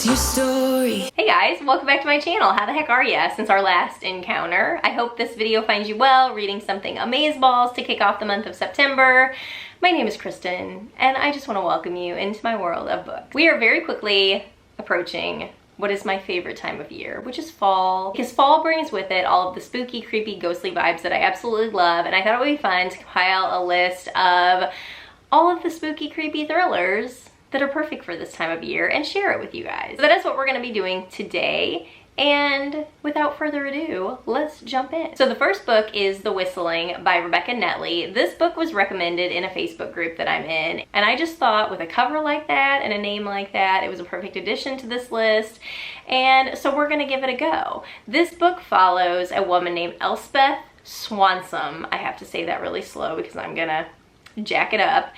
What's your story? Hey guys, welcome back to my channel. How the heck are ya since our last encounter? I hope this video finds you well, reading something amazeballs to kick off the month of September. My name is Kristin, and I just want to welcome you into my world of books. We are very quickly approaching what is my favorite time of year, which is fall, because fall brings with it all of the spooky, creepy, ghostly vibes that I absolutely love, and I thought it would be fun to compile a list of all of the spooky, creepy thrillers that are perfect for this time of year and share it with you guys. So that is what we're going to be doing today. And without further ado, let's jump in. So the first book is The Whistling by Rebecca Netley. This book was recommended in a Facebook group that I'm in, and I just thought with a cover like that and a name like that, it was a perfect addition to this list, and so we're gonna give it a go. This book follows a woman named Elspeth Swanson. I have to say that really slow because I'm gonna jack it up.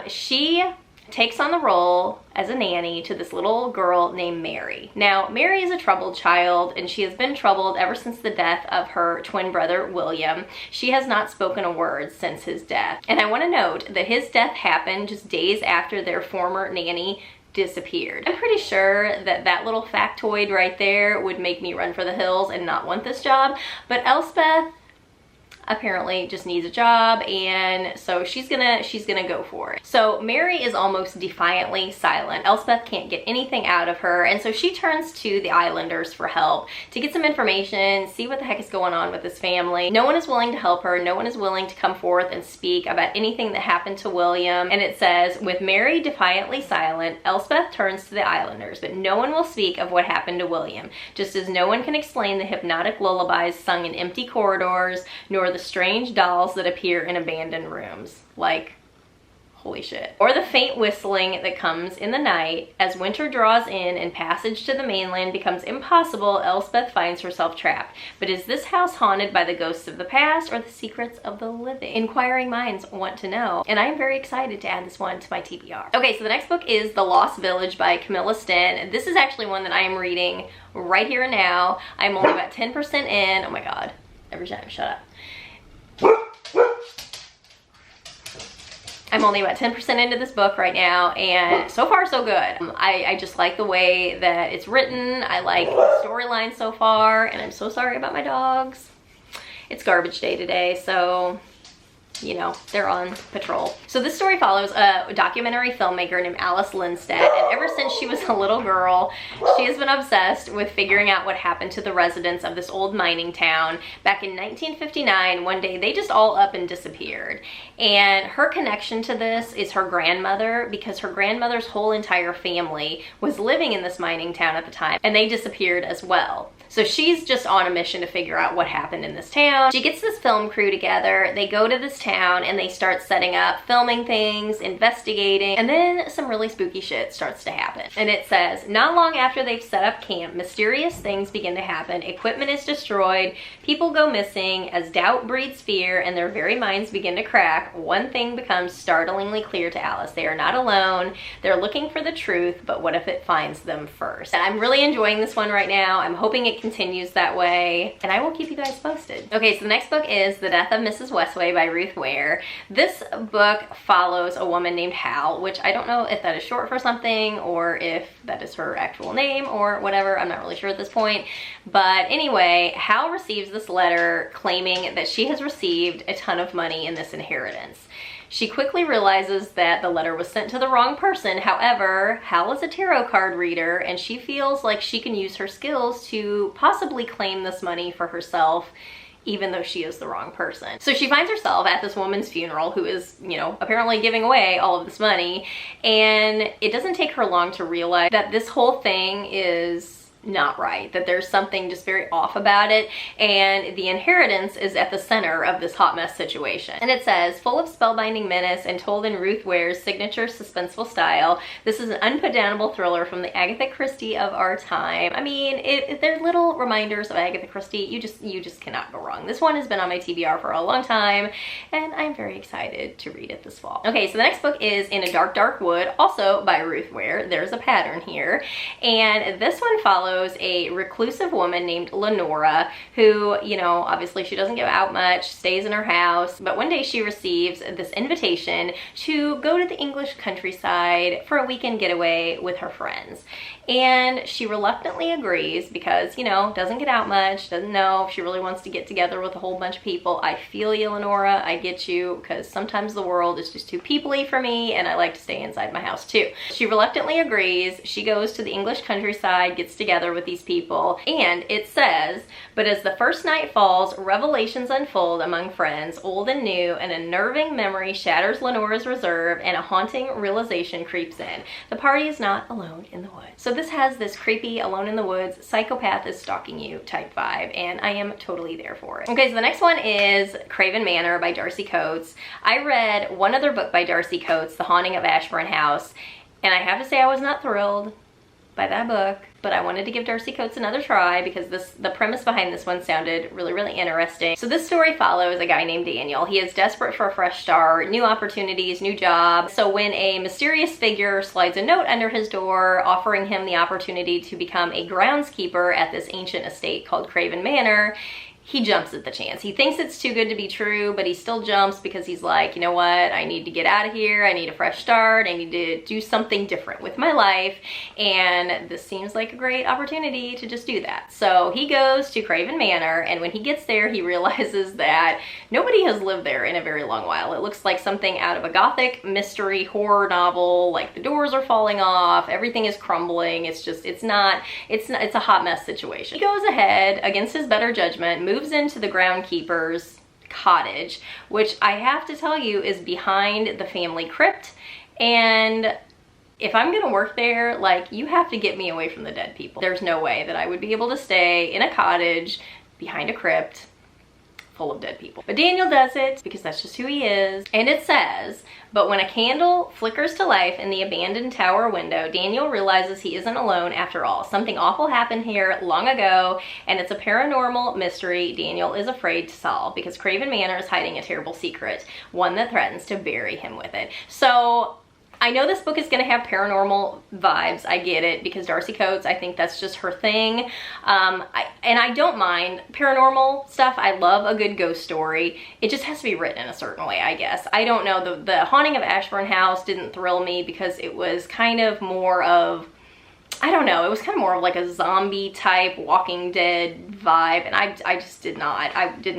She takes on the role as a nanny to this little girl named Mary. Now, Mary is a troubled child, and she has been troubled ever since the death of her twin brother, William. She has not spoken a word since his death. And I want to note that his death happened just days after their former nanny disappeared. I'm pretty sure that that little factoid right there would make me run for the hills and not want this job, but Elspeth apparently just needs a job, and so she's gonna go for it. So Mary is almost defiantly silent. Elspeth can't get anything out of her, and so she turns to the Islanders for help to get some information, see what the heck is going on with this family. No one is willing to help her. No one is willing to come forth and speak about anything that happened to William. And it says, with Mary defiantly silent, Elspeth turns to the Islanders, but no one will speak of what happened to William, just as no one can explain the hypnotic lullabies sung in empty corridors, nor the strange dolls that appear in abandoned rooms. Like, holy shit. Or the faint whistling that comes in the night. As winter draws in and passage to the mainland becomes impossible, Elspeth finds herself trapped. But is this house haunted by the ghosts of the past or the secrets of the living? Inquiring minds want to know, and I am very excited to add this one to my TBR. Okay, so the next book is The Lost Village by Camilla Sten. This is actually one that I am reading right here and now. I'm only about 10% in. Oh my god. Every time, shut up. I'm only about 10% into this book right now, and so far so good. I just like the way that it's written. I like the storyline so far, and I'm so sorry about my dogs. It's garbage day today, so you know, they're on patrol. So this story follows a documentary filmmaker named Alice Lindstedt, and ever since she was a little girl, she has been obsessed with figuring out what happened to the residents of this old mining town. Back in 1959, one day they just all up and disappeared. And her connection to this is her grandmother, because her grandmother's whole entire family was living in this mining town at the time, and they disappeared as well. So she's just on a mission to figure out what happened in this town. She gets this film crew together, they go to this town, and they start setting up, filming things, investigating, and then some really spooky shit starts to happen. And it says, not long after they've set up camp, mysterious things begin to happen. Equipment is destroyed, people go missing, as doubt breeds fear, and their very minds begin to crack. One thing becomes startlingly clear to Alice. They are not alone, they're looking for the truth, but what if it finds them first? And I'm really enjoying this one right now. I'm hoping it continues that way, and I will keep you guys posted. Okay, so the next book is The Death of Mrs Westway by Ruth Ware. This book follows a woman named Hal, which I don't know if that is short for something or if that is her actual name or whatever. I'm not really sure at this point. But anyway, Hal receives this letter claiming that she has received a ton of money in this inheritance. She quickly realizes that the letter was sent to the wrong person. However, Hal is a tarot card reader, and she feels like she can use her skills to possibly claim this money for herself, even though she is the wrong person. So she finds herself at this woman's funeral who is, you know, apparently giving away all of this money, and it doesn't take her long to realize that this whole thing is not right, that there's something just very off about it, and the inheritance is at the center of this hot mess situation. And it says, full of spellbinding menace and told in Ruth Ware's signature suspenseful style, this is an unputdownable thriller from the Agatha Christie of our time. I mean, they're little reminders of Agatha Christie. You just cannot go wrong. This one has been on my TBR for a long time, and I'm very excited to read it this fall. Okay, so the next book is In a Dark, Dark Wood, also by Ruth Ware. There's a pattern here, and this one follows follows a reclusive woman named Lenora who, you know, obviously she doesn't go out much, stays in her house, but one day she receives this invitation to go to the English countryside for a weekend getaway with her friends. And she reluctantly agrees because, you know, doesn't get out much, doesn't know if she really wants to get together with a whole bunch of people. I feel you, Lenora, I get you, because sometimes the world is just too people-y for me and I like to stay inside my house too. She reluctantly agrees. She goes to the English countryside, gets together with these people, and it says, but as the first night falls, revelations unfold among friends, old and new, an unnerving memory shatters Lenora's reserve and a haunting realization creeps in. The party is not alone in the woods. So this has this creepy, alone in the woods, psychopath is stalking you type vibe, and I am totally there for it. Okay, so the next one is Craven Manor by Darcy Coates. I read one other book by Darcy Coates, The Haunting of Ashbourne House, and I have to say I was not thrilled by that book, but I wanted to give Darcy Coates another try because the premise behind this one sounded really, really interesting. So this story follows a guy named Daniel. He is desperate for a fresh start, new opportunities, new job. So when a mysterious figure slides a note under his door offering him the opportunity to become a groundskeeper at this ancient estate called Craven Manor, he jumps at the chance. He thinks it's too good to be true, but he still jumps because he's like, you know what, I need to get out of here, I need a fresh start, I need to do something different with my life, and this seems like a great opportunity to just do that. So he goes to Craven Manor, and when he gets there, he realizes that nobody has lived there in a very long while. It looks like something out of a gothic mystery horror novel, like the doors are falling off, everything is crumbling, it's a hot mess situation. He goes ahead, against his better judgment, moves into the groundkeeper's cottage, which I have to tell you is behind the family crypt, and if I'm gonna work there, like, you have to get me away from the dead people. There's no way that I would be able to stay in a cottage behind a crypt full of dead people. But Daniel does it because that's just who he is. And it says, but when a candle flickers to life in the abandoned tower window, Daniel realizes he isn't alone after all. Something awful happened here long ago, and it's a paranormal mystery Daniel is afraid to solve because Craven Manor is hiding a terrible secret, one that threatens to bury him with it. So I know this book is going to have paranormal vibes. I get it because Darcy Coates, I think that's just her thing. And I don't mind paranormal stuff. I love a good ghost story. It just has to be written in a certain way, I guess. I don't know. The Haunting of Ashbourne House didn't thrill me because it was kind of more of, I don't know, it was kind of more of like a zombie type Walking Dead vibe. And I just did not. I did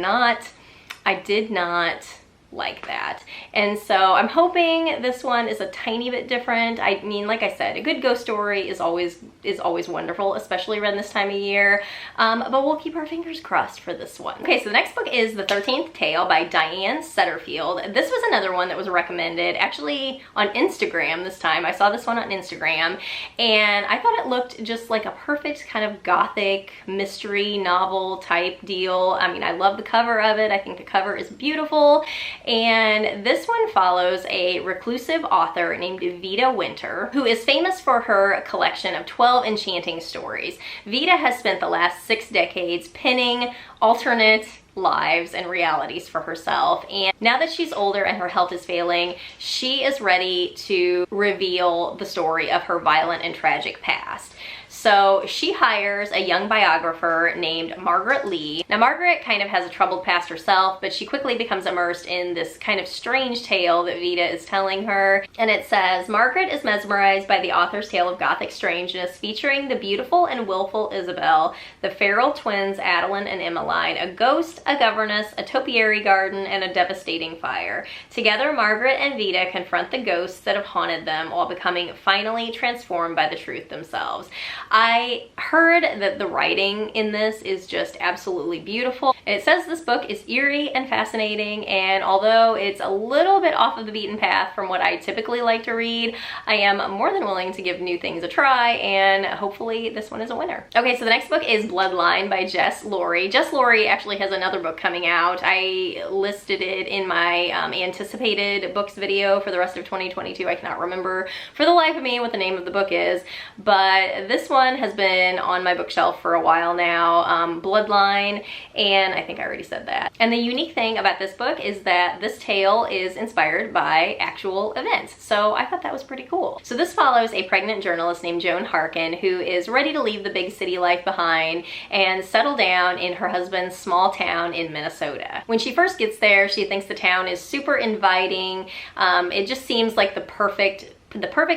not like that. And so I'm hoping this one is a tiny bit different. I mean, like I said, a good ghost story is always wonderful, especially around this time of year. But we'll keep our fingers crossed for this one. Okay, so the next book is The 13th Tale by Diane Setterfield. This was another one that was recommended actually on Instagram this time. I saw this one on Instagram and I thought it looked just like a perfect kind of gothic mystery novel type deal. I mean, I love the cover of it. I think the cover is beautiful. And this one follows a reclusive author named Vita Winter, who is famous for her collection of 12 enchanting stories. Vita has spent the last 6 decades penning alternate lives and realities for herself, and now that she's older and her health is failing, she is ready to reveal the story of her violent and tragic past. So she hires a young biographer named Margaret Lee. Now Margaret kind of has a troubled past herself, but she quickly becomes immersed in this kind of strange tale that Vita is telling her. And it says, Margaret is mesmerized by the author's tale of gothic strangeness featuring the beautiful and willful Isabel, the feral twins Adeline and Emmeline, a ghost, a governess, a topiary garden, and a devastating fire. Together, Margaret and Vita confront the ghosts that have haunted them while becoming finally transformed by the truth themselves. I heard that the writing in this is just absolutely beautiful. It says this book is eerie and fascinating, and although it's a little bit off of the beaten path from what I typically like to read, I am more than willing to give new things a try, and hopefully this one is a winner. Okay, so the next book is Bloodline by Jess Laurie. Jess Laurie actually has another book coming out. I listed it in my anticipated books video for the rest of 2022. I cannot remember for the life of me what the name of the book is, but this one has been on my bookshelf for a while now, Bloodline, and I think I already said that. And the unique thing about this book is that this tale is inspired by actual events. So I thought that was pretty cool. So this follows a pregnant journalist named Joan Harkin, who is ready to leave the big city life behind and settle down in her husband's small town in Minnesota. When she first gets there, she thinks the town is super inviting. It just seems like the perfect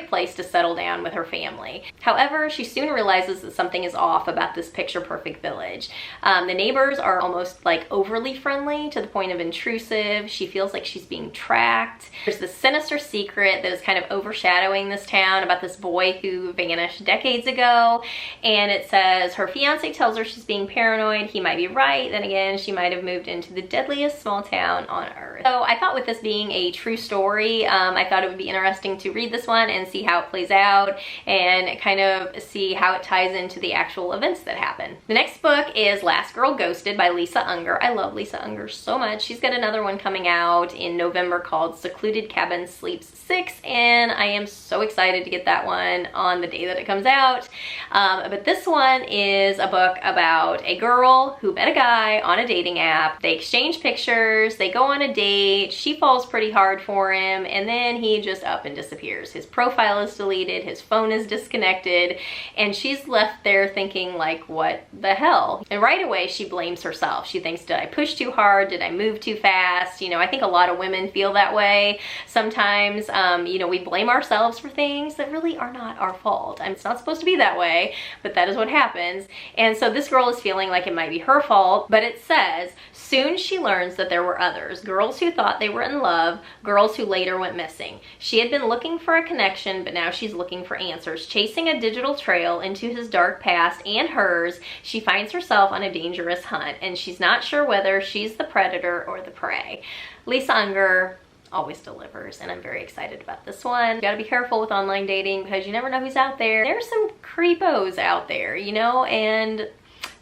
place to settle down with her family. However, she soon realizes that something is off about this picture-perfect village. The neighbors are almost like overly friendly to the point of intrusive. She feels like she's being tracked. There's this sinister secret that is kind of overshadowing this town about this boy who vanished decades ago. And it says her fiance tells her she's being paranoid. He might be right. Then again, she might have moved into the deadliest small town on earth. So I thought with this being a true story, I thought it would be interesting to read this one and see how it plays out and kind of see how it ties into the actual events that happen. The next book is Last Girl Ghosted by Lisa Unger. I love Lisa Unger so much. She's got another one coming out in November called Secluded Cabin Sleeps 6, and I am so excited to get that one on the day that it comes out. But this one is a book about a girl who met a guy on a dating app. They exchange pictures, they go on a date, she falls pretty hard for him, and then he just up and disappears. His profile is deleted, his phone is disconnected, and she's left there thinking like, what the hell? And right away she blames herself. She thinks, did I push too hard? Did I move too fast? You know, I think a lot of women feel that way sometimes. You know, we blame ourselves for things that really are not our fault. It's not supposed to be that way, but that is what happens. And so this girl is feeling like it might be her fault, but it says, soon she learns that there were others, girls who thought they were in love, girls who later went missing. She had been looking for a connection, but now she's looking for answers. Chasing a digital trail into his dark past and hers, she finds herself on a dangerous hunt, and she's not sure whether she's the predator or the prey. Lisa Unger always delivers, and I'm very excited about this one. You gotta be careful with online dating because you never know who's out there. There's some creepos out there, you know, and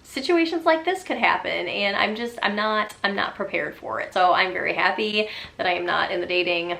situations like this could happen, and I'm not prepared for it. So I'm very happy that I am not in the dating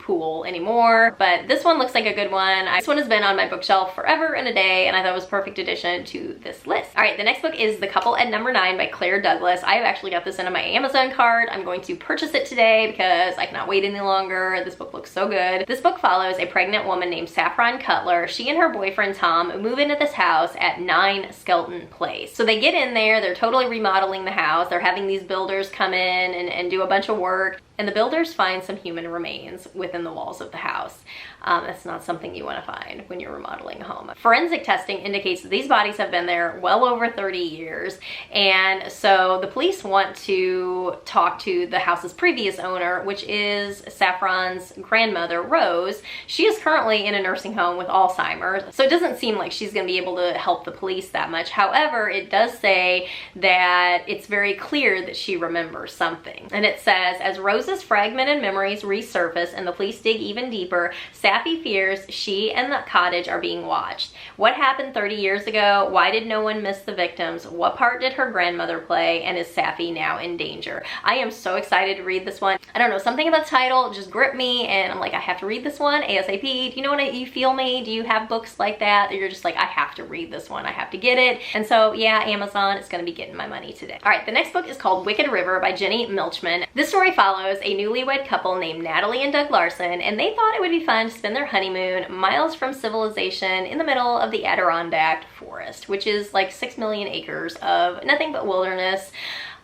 pool anymore, but this one looks like a good one. This one has been on my bookshelf forever and a day, and I thought it was a perfect addition to this list. All right, the next book is The Couple at Number 9 by Claire Douglas. I have actually got this into my Amazon cart. I'm going to purchase it today because I cannot wait any longer. This book looks so good. This book follows a pregnant woman named Saffron Cutler. She and her boyfriend Tom move into this house at 9 Skelton Place. So they get in there, they're totally remodeling the house. They're having these builders come in and do a bunch of work. And the builders find some human remains within the walls of the house. That's not something you want to find when you're remodeling a home. Forensic testing indicates that these bodies have been there well over 30 years. And so the police want to talk to the house's previous owner, which is Saffron's grandmother, Rose. She is currently in a nursing home with Alzheimer's, so it doesn't seem like she's going to be able to help the police that much. However, it does say that it's very clear that she remembers something. And it says, as Rose's fragmented memories resurface and the police dig even deeper, Saffy fears she and the cottage are being watched. What happened 30 years ago? Why did no one miss the victims? What part did her grandmother play? And is Saffy now in danger? I am so excited to read this one. I don't know, something about the title just gripped me, and I'm like, I have to read this one ASAP. Do you know what you feel me? Do you have books like that you're just like, I have to read this one, I have to get it? And so yeah, Amazon is going to be getting my money today. All right, the next book is called Wicked River by Jenny Milchman. This story follows a newlywed couple named Natalie and Doug Larson, and they thought it would be fun to spend their honeymoon miles from civilization in the middle of the Adirondack forest, which is like 6 million acres of nothing but wilderness.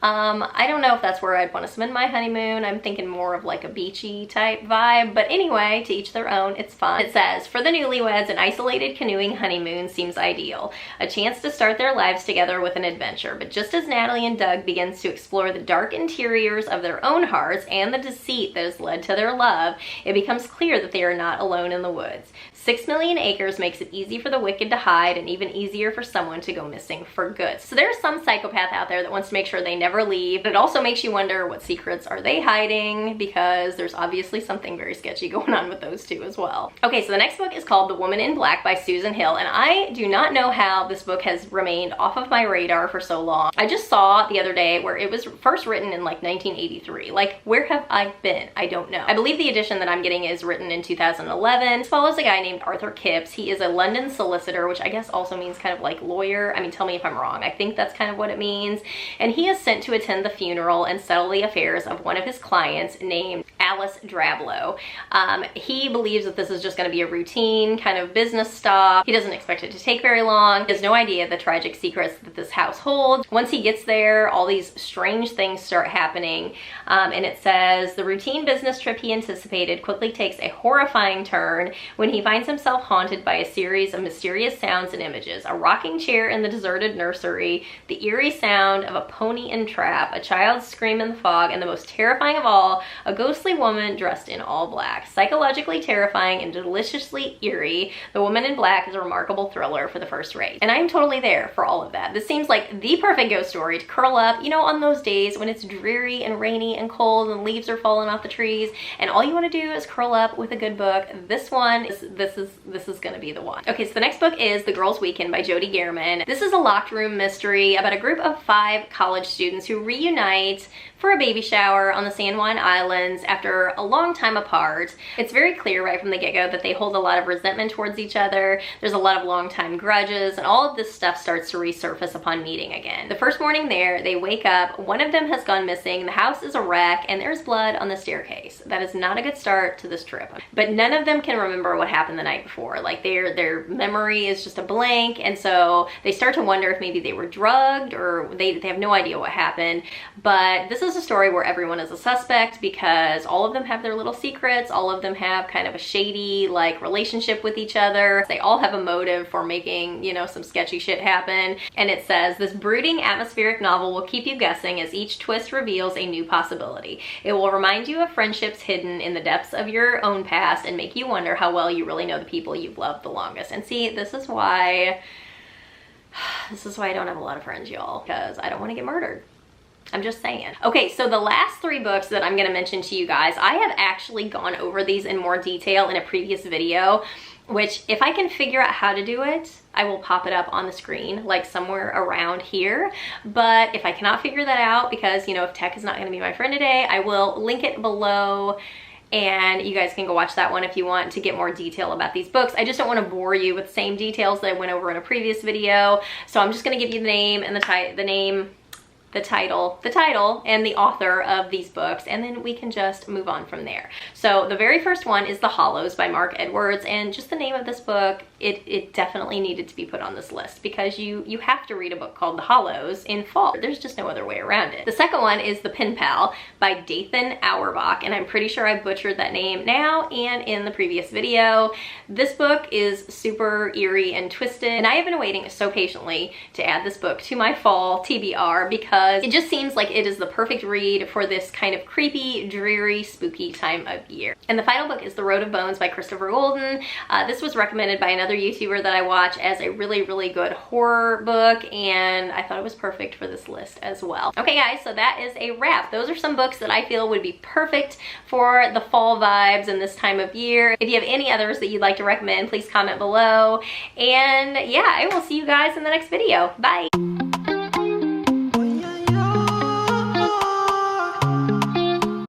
I don't know if that's where I'd want to spend my honeymoon. I'm thinking more of like a beachy type vibe, but anyway, to each their own, it's fun. It says, for the newlyweds, an isolated canoeing honeymoon seems ideal. A chance to start their lives together with an adventure. But just as Natalie and Doug begins to explore the dark interiors of their own hearts and the deceit that has led to their love, it becomes clear that they are not alone in the woods. 6 million acres makes it easy for the wicked to hide and even easier for someone to go missing for good. So there's some psychopath out there that wants to make sure they never leave. But it also makes you wonder, what secrets are they hiding? Because there's obviously something very sketchy going on with those two as well. Okay, so the next book is called The Woman in Black by Susan Hill, and I do not know how this book has remained off of my radar for so long. I just saw the other day where it was first written in like 1983. Like, where have I been? I don't know. I believe the edition that I'm getting is written in 2011. It follows a guy named Arthur Kipps. He is a London solicitor, which I guess also means kind of like lawyer. I mean, tell me if I'm wrong. I think that's kind of what it means. And he is sent to attend the funeral and settle the affairs of one of his clients named Alice Drablow. He believes that this is just going to be a routine kind of business stop. He doesn't expect it to take very long. He has no idea the tragic secrets that this house holds. Once he gets there, all these strange things start happening. And it says, the routine business trip he anticipated quickly takes a horrifying turn when he finds himself haunted by a series of mysterious sounds and images. A rocking chair in the deserted nursery, the eerie sound of a pony in trap, a child's scream in the fog, and the most terrifying of all, a ghostly woman dressed in all black. Psychologically terrifying and deliciously eerie, The Woman in Black is a remarkable thriller for the first rate. And I am totally there for all of that. This seems like the perfect ghost story to curl up, you know, on those days when it's dreary and rainy and cold and leaves are falling off the trees and all you want to do is curl up with a good book. This is gonna be the one. Okay, so the next book is The Girls' Weekend by Jodi Gehrman. This is a locked room mystery about a group of 5 college students who reunite for a baby shower on the San Juan Islands after a long time apart. It's very clear right from the get-go that they hold a lot of resentment towards each other. There's a lot of long-time grudges, and all of this stuff starts to resurface upon meeting again. The first morning there, they wake up, one of them has gone missing, the house is a wreck, and there's blood on the staircase. That is not a good start to this trip. But none of them can remember what happened the night before. Like their memory is just a blank, and so they start to wonder if maybe they were drugged or they have no idea what happened. But this is a story where everyone is a suspect because all of them have their little secrets. All of them have kind of a shady like relationship with each other. They all have a motive for making, you know, some sketchy shit happen. And it says, this brooding atmospheric novel will keep you guessing as each twist reveals a new possibility. It will remind you of friendships hidden in the depths of your own past and make you wonder how well you really know the people you've loved the longest. And see, this is why I don't have a lot of friends, y'all, because I don't want to get murdered. I'm just saying. Okay, so the last 3 books that I'm going to mention to you guys, I have actually gone over these in more detail in a previous video, which if I can figure out how to do it, I will pop it up on the screen, like somewhere around here. But if I cannot figure that out, because, you know, if tech is not going to be my friend today, I will link it below. And you guys can go watch that one if you want to get more detail about these books. I just don't want to bore you with the same details that I went over in a previous video. So I'm just going to give you the name and the title and the author of these books, and then we can just move on from there. So the very first one is The Hollows by Mark Edwards, and just the name of this book, it definitely needed to be put on this list because you have to read a book called The Hollows in fall. There's just no other way around it. The second one is The Penpal by Dathan Auerbach, and I'm pretty sure I butchered that name now and in the previous video. This book is super eerie and twisted, and I have been waiting so patiently to add this book to my fall TBR because it just seems like it is the perfect read for this kind of creepy, dreary, spooky time of year. And the final book is The Road of Bones by Christopher Golden. This was recommended by another YouTuber that I watch as a really, really good horror book, and I thought it was perfect for this list as well. Okay guys, so that is a wrap. Those are some books that I feel would be perfect for the fall vibes and this time of year. If you have any others that you'd like to recommend, please comment below. And yeah, I will see you guys in the next video. Bye!